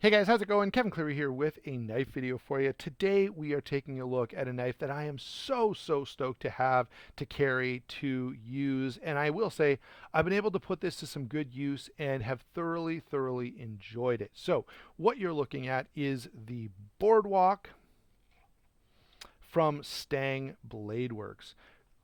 Hey guys, how's it going? Kevin Cleary here with a knife video for you. Today we are taking a look at a knife that I am so stoked to have, to carry, to use. And I will say I've been able to put this to some good use and have thoroughly enjoyed it. So what you're looking at is the Boardwalk from Stang Bladeworks.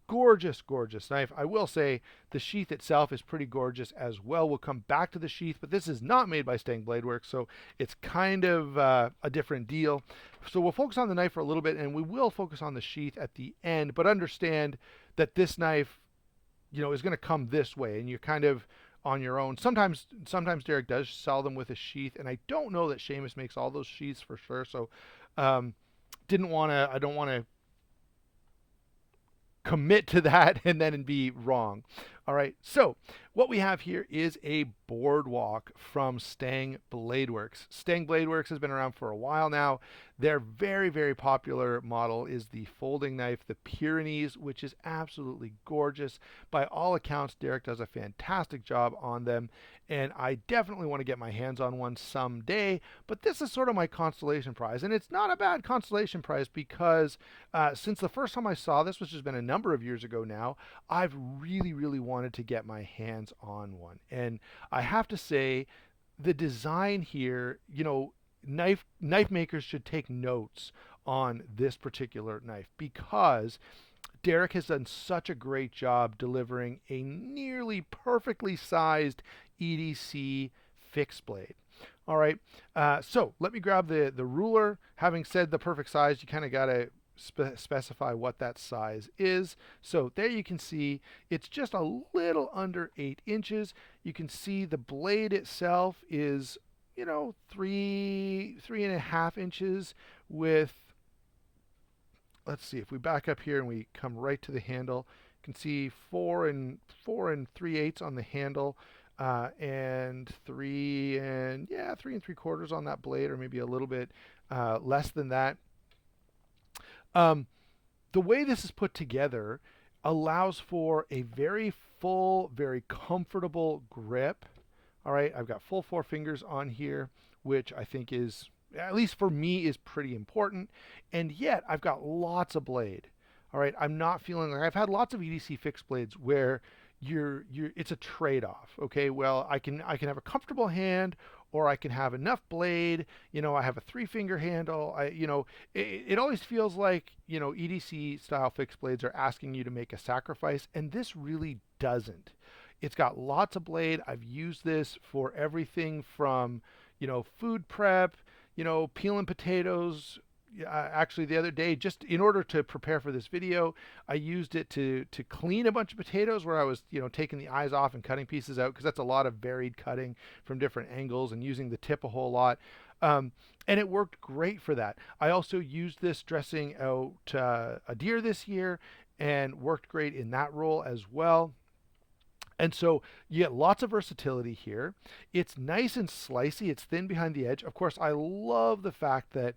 Gorgeous knife. I will say the sheath itself is pretty gorgeous as well. We'll come back to the sheath, but this is not made by Stang Bladeworks, so it's kind of a different deal. So we'll focus on the knife for a little bit, and we will focus on the sheath at the end, but understand that this knife, is going to come this way, and you're kind of on your own. Sometimes Derek does sell them with a sheath, and I don't know that Seamus makes all those sheaths for sure, so um, I don't want to commit to that and then be wrong. All right, so what we have here is a Boardwalk from Stang Bladeworks. Stang Bladeworks has been around for a while now. Their very popular model is the folding knife, the Pyrenees, which is absolutely gorgeous. By all accounts, Derek does a fantastic job on them, and I definitely want to get my hands on one someday, but this is sort of my consolation prize. And it's not a bad consolation prize because since the first time I saw this, which has been a number of years ago now, I've really wanted to get my hands on one. And I have to say, the design here, knife makers should take notes on this particular knife because Derek has done such a great job delivering a nearly perfectly sized EDC fixed blade. All right, so let me grab the ruler. Having said the perfect size, you kind of got to specify what that size is. So there you can see it's just a little under 8 inches. You can see the blade itself is, three and a half inches with, let's see, if we back up here and we come right to the handle, you can see four and three eighths on the handle, and three and three quarters on that blade, or maybe a little bit less than that. The way this is put together allows for a very full, very comfortable grip. All right, I've got full 4 fingers on here, which I think is, at least for me, is pretty important. And yet I've got lots of blade. All right, I'm not feeling like, I've had lots of EDC fixed blades where it's a trade-off. Okay, well, I can have a comfortable hand, or I can have enough blade. I have a 3 finger handle. It always feels like, EDC style fixed blades are asking you to make a sacrifice, and this really doesn't. It's got lots of blade. I've used this for everything from, food prep, peeling potatoes. Actually, the other day, just in order to prepare for this video, I used it to clean a bunch of potatoes where I was, taking the eyes off and cutting pieces out, because that's a lot of varied cutting from different angles and using the tip a whole lot. And it worked great for that. I also used this dressing out a deer this year and worked great in that role as well. And so you get lots of versatility here. It's nice and slicey. It's thin behind the edge. Of course, I love the fact that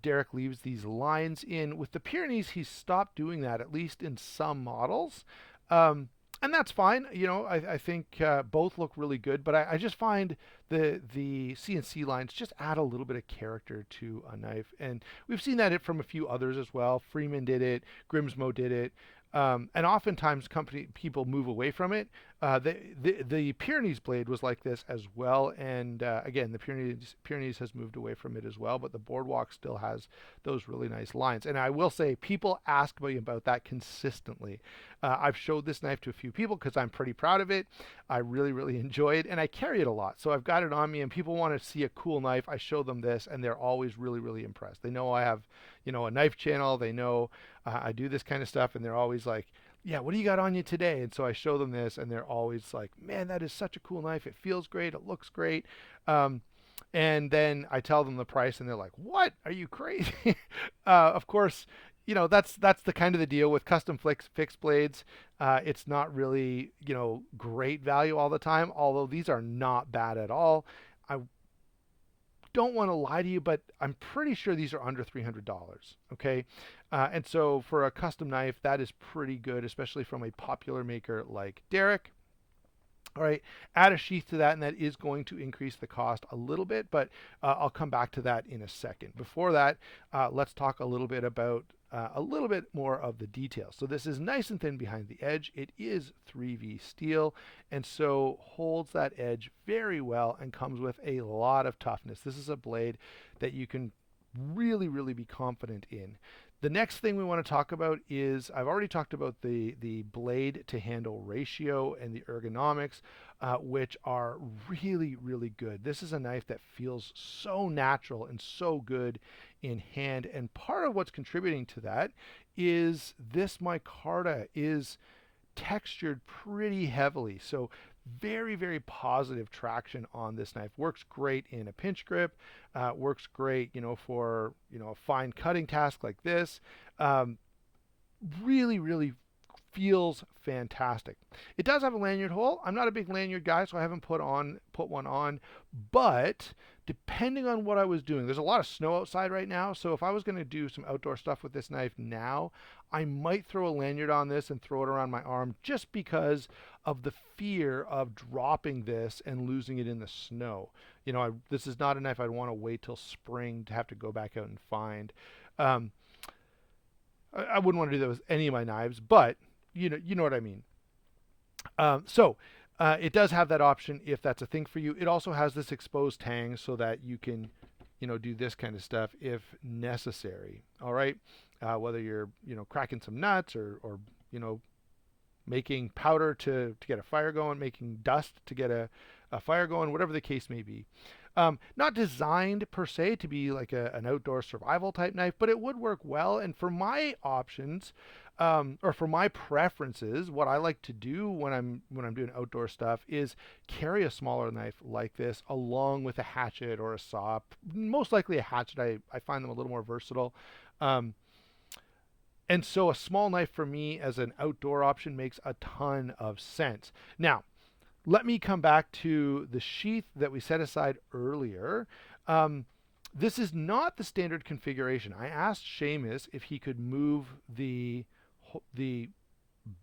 Derek leaves these lines in. With the Pyrenees, he's stopped doing that, at least in some models. And that's fine. I think both look really good, but I just find the CNC lines just add a little bit of character to a knife. And we've seen that from a few others as well. Freeman did it. Grimsmo did it. And oftentimes people move away from it. The Pyrenees blade was like this as well, and again, the Pyrenees has moved away from it as well, but the Boardwalk still has those really nice lines. And I will say, people ask me about that consistently. I've showed this knife to a few people because I'm pretty proud of it. I really enjoy it, and I carry it a lot, so I've got it on me, and people want to see a cool knife. I show them this, and they're always really impressed. They know I have, a knife channel. They know I do this kind of stuff, and they're always like, yeah, what do you got on you today? And so I show them this, and they're always like, man, that is such a cool knife. It feels great. It looks great. And then I tell them the price, and they're like, what? Are you crazy? Of course, that's the kind of the deal with custom fixed blades. It's not really, great value all the time, although these are not bad at all. I don't want to lie to you, but I'm pretty sure these are under $300. Okay, and so for a custom knife, that is pretty good, especially from a popular maker like Derek. All right, add a sheath to that, and that is going to increase the cost a little bit, but I'll come back to that in a second. Before that, let's talk a little bit about a little bit more of the details. So this is nice and thin behind the edge. It is 3V steel, and so holds that edge very well and comes with a lot of toughness. This is a blade that you can really, really be confident in. The next thing we want to talk about is, I've already talked about the blade to handle ratio and the ergonomics, which are really, really good. This is a knife that feels so natural and so good in hand. And part of what's contributing to that is this micarta is textured pretty heavily. So very, very positive traction on this knife. Works great in a pinch grip. Works great, for a fine cutting task like this. Really, really feels fantastic. It does have a lanyard hole. I'm not a big lanyard guy, so I haven't put one on. But depending on what I was doing, there's a lot of snow outside right now. So if I was going to do some outdoor stuff with this knife now, I might throw a lanyard on this and throw it around my arm, just because of the fear of dropping this and losing it in the snow. This is not a knife I'd want to wait till spring to have to go back out and find. I wouldn't want to do that with any of my knives, but you know what I mean. It does have that option if that's a thing for you. It also has this exposed tang so that you can, do this kind of stuff if necessary. All right, whether you're, cracking some nuts or making powder to get a fire going, making dust to get a fire going, whatever the case may be. Not designed per se to be like an outdoor survival type knife, but it would work well. And for my options, or for my preferences, what I like to do when I'm doing outdoor stuff is carry a smaller knife like this along with a hatchet or a saw. Most likely a hatchet. I find them a little more versatile. And so a small knife for me as an outdoor option makes a ton of sense. Now, let me come back to the sheath that we set aside earlier. This is not the standard configuration. I asked Seamus if he could move the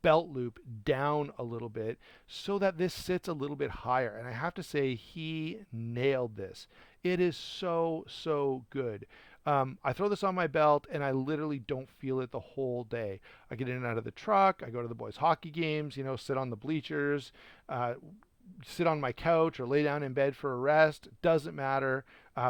belt loop down a little bit so that this sits a little bit higher. And I have to say, he nailed this. It is so, so good. I throw this on my belt and I literally don't feel it the whole day. I get in and out of the truck. I go to the boys' hockey games, sit on the bleachers, sit on my couch or lay down in bed for a rest. Doesn't matter.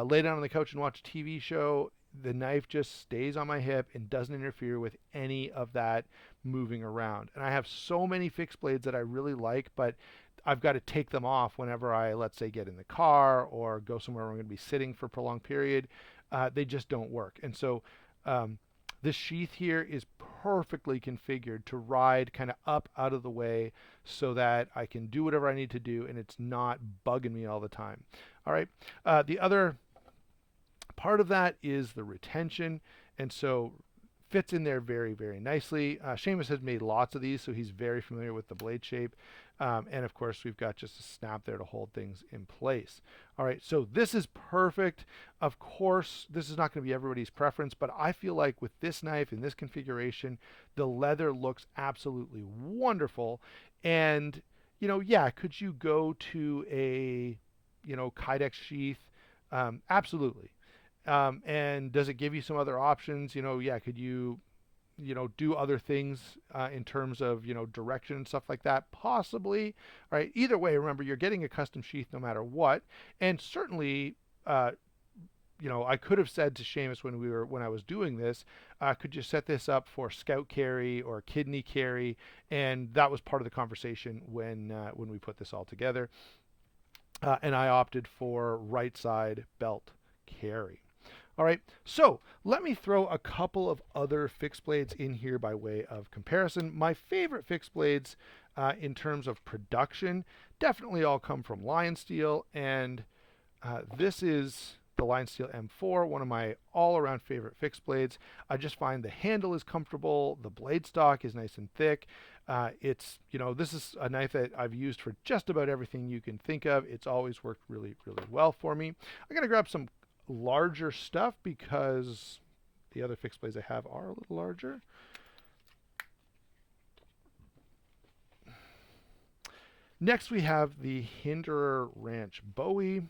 Lay down on the couch and watch a TV show. The knife just stays on my hip and doesn't interfere with any of that moving around. And I have so many fixed blades that I really like, but I've got to take them off whenever I, let's say, get in the car or go somewhere where I'm going to be sitting for a prolonged period. They just don't work. And so this sheath here is perfectly configured to ride kind of up out of the way so that I can do whatever I need to do and it's not bugging me all the time. All right. The other part of that is the retention. And so fits in there very, very nicely. Seamus has made lots of these, so he's very familiar with the blade shape. And of course, we've got just a snap there to hold things in place. All right, so this is perfect. Of course, this is not going to be everybody's preference, but I feel like with this knife in this configuration, the leather looks absolutely wonderful. And, yeah, could you go to a, Kydex sheath? Absolutely. And does it give you some other options? Yeah, could you, do other things in terms of, direction and stuff like that? Possibly. All right. Either way, remember, you're getting a custom sheath no matter what. And certainly, I could have said to Seamus when I was doing this, could you set this up for scout carry or kidney carry? And that was part of the conversation when we put this all together. And I opted for right side belt carry. All right, so let me throw a couple of other fixed blades in here by way of comparison. My favorite fixed blades in terms of production definitely all come from Lion Steel, and this is the Lion Steel M4, one of my all-around favorite fixed blades. I just find the handle is comfortable, the blade stock is nice and thick. This is a knife that I've used for just about everything you can think of. It's always worked really, really well for me. I'm gonna grab some larger stuff because the other fixed blades I have are a little larger. Next we have the Hinderer Ranch Bowie.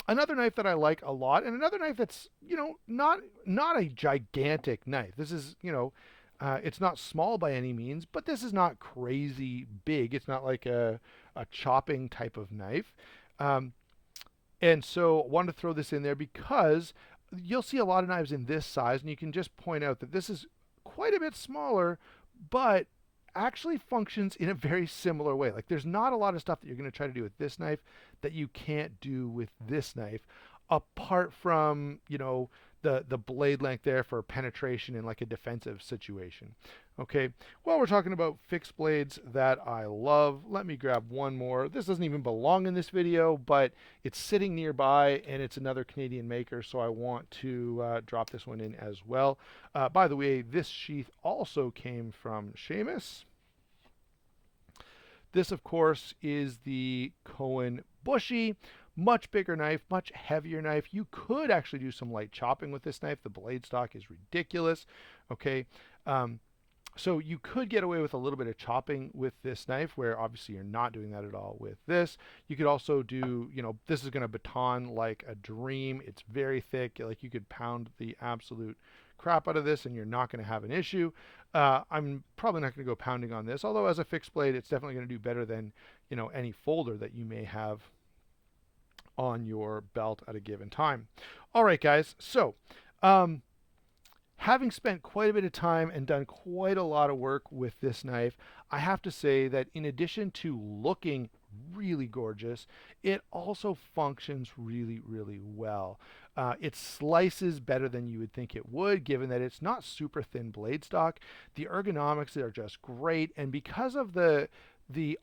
Another knife that I like a lot, and another knife that's, not a gigantic knife. This is, it's not small by any means, but this is not crazy big. It's not like a chopping type of knife. Um, and so I wanted to throw this in there because you'll see a lot of knives in this size, and you can just point out that this is quite a bit smaller, but actually functions in a very similar way. Like there's not a lot of stuff that you're going to try to do with this knife that you can't do with this knife, apart from, the blade length there for penetration in like a defensive situation. Okay, well, we're talking about fixed blades that I love. Let me grab one more. This doesn't even belong in this video, but it's sitting nearby and it's another Canadian maker, so I want to drop this one in as well. By the way, this sheath also came from Sheath. This, of course, is the Cohen Bushy. Much bigger knife, much heavier knife. You could actually do some light chopping with this knife. The blade stock is ridiculous. Okay. So you could get away with a little bit of chopping with this knife, where obviously you're not doing that at all with this. You could also do, this is going to baton like a dream. It's very thick. Like you could pound the absolute crap out of this and you're not going to have an issue. I'm probably not going to go pounding on this, although as a fixed blade, it's definitely going to do better than, any folder that you may have on your belt at a given time. All right, guys. So, having spent quite a bit of time and done quite a lot of work with this knife, I have to say that in addition to looking really gorgeous, it also functions really, really well. It slices better than you would think it would, given that it's not super thin blade stock. The ergonomics are just great, and because of the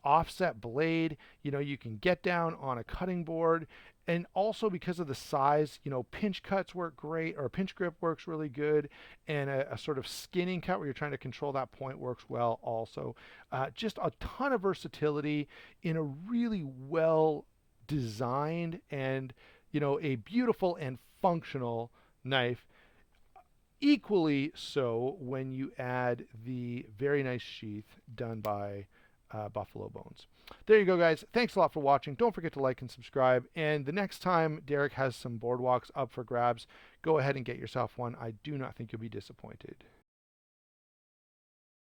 offset blade, you can get down on a cutting board, and also because of the size, pinch cuts work great, or a pinch grip works really good, and a sort of skinning cut where you're trying to control that point works well also. Just a ton of versatility in a really well designed and, a beautiful and functional knife. Equally so when you add the very nice sheath done by Buffalo Bones. There you go, guys. Thanks a lot for watching. Don't forget to like and subscribe. And the next time Derek has some boardwalks up for grabs, go ahead and get yourself one. I do not think you'll be disappointed.